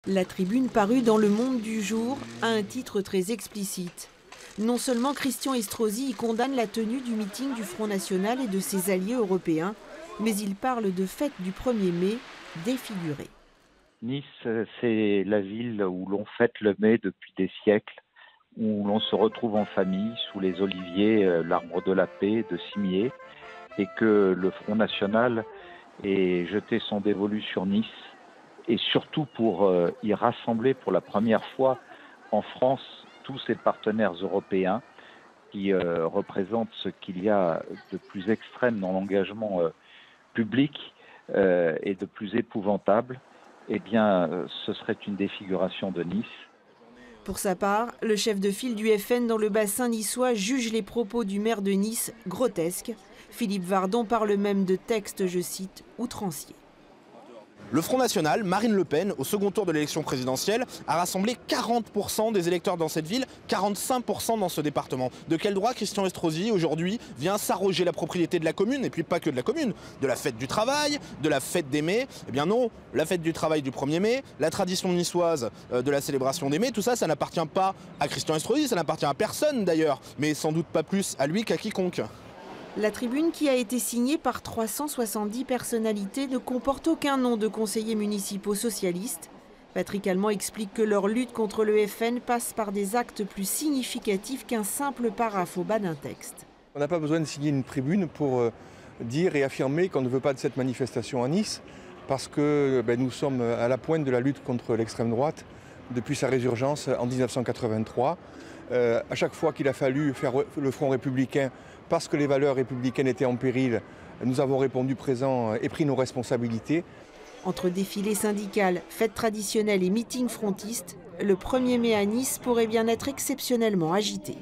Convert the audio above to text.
La tribune parue dans Le Monde du Jour a un titre très explicite. Non seulement Christian Estrosi y condamne la tenue du meeting du Front National et de ses alliés européens, mais il parle de fête du 1er mai défigurée. Nice, c'est la ville où l'on fête le mai depuis des siècles, où l'on se retrouve en famille sous les oliviers, l'arbre de la paix de Cimier, et que le Front National ait jeté son dévolu sur Nice, et surtout pour y rassembler pour la première fois en France tous ses partenaires européens qui représentent ce qu'il y a de plus extrême dans l'engagement public et de plus épouvantable. Eh bien, ce serait une défiguration de Nice. Pour sa part, le chef de file du FN dans le bassin niçois juge les propos du maire de Nice grotesques. Philippe Vardon parle même de textes, je cite, outranciers. Le Front National, Marine Le Pen, au second tour de l'élection présidentielle, a rassemblé 40% des électeurs dans cette ville, 45% dans ce département. De quel droit Christian Estrosi, aujourd'hui, vient s'arroger la propriété de la commune, et puis pas que de la commune, de la fête du travail, de la fête des mai? Eh bien non, la fête du travail du 1er mai, la tradition niçoise de la célébration des mai, tout ça, ça n'appartient pas à Christian Estrosi, ça n'appartient à personne d'ailleurs, mais sans doute pas plus à lui qu'à quiconque. La tribune, qui a été signée par 370 personnalités, ne comporte aucun nom de conseillers municipaux socialistes. Patrick Allemand explique que leur lutte contre le FN passe par des actes plus significatifs qu'un simple paraphe au bas d'un texte. On n'a pas besoin de signer une tribune pour dire et affirmer qu'on ne veut pas de cette manifestation à Nice, parce que nous sommes à la pointe de la lutte contre l'extrême droite depuis sa résurgence en 1983. À chaque fois qu'il a fallu faire le Front républicain, parce que les valeurs républicaines étaient en péril, nous avons répondu présent et pris nos responsabilités. Entre défilés syndicales, fêtes traditionnelles et meetings frontistes, le 1er mai à Nice pourrait bien être exceptionnellement agité.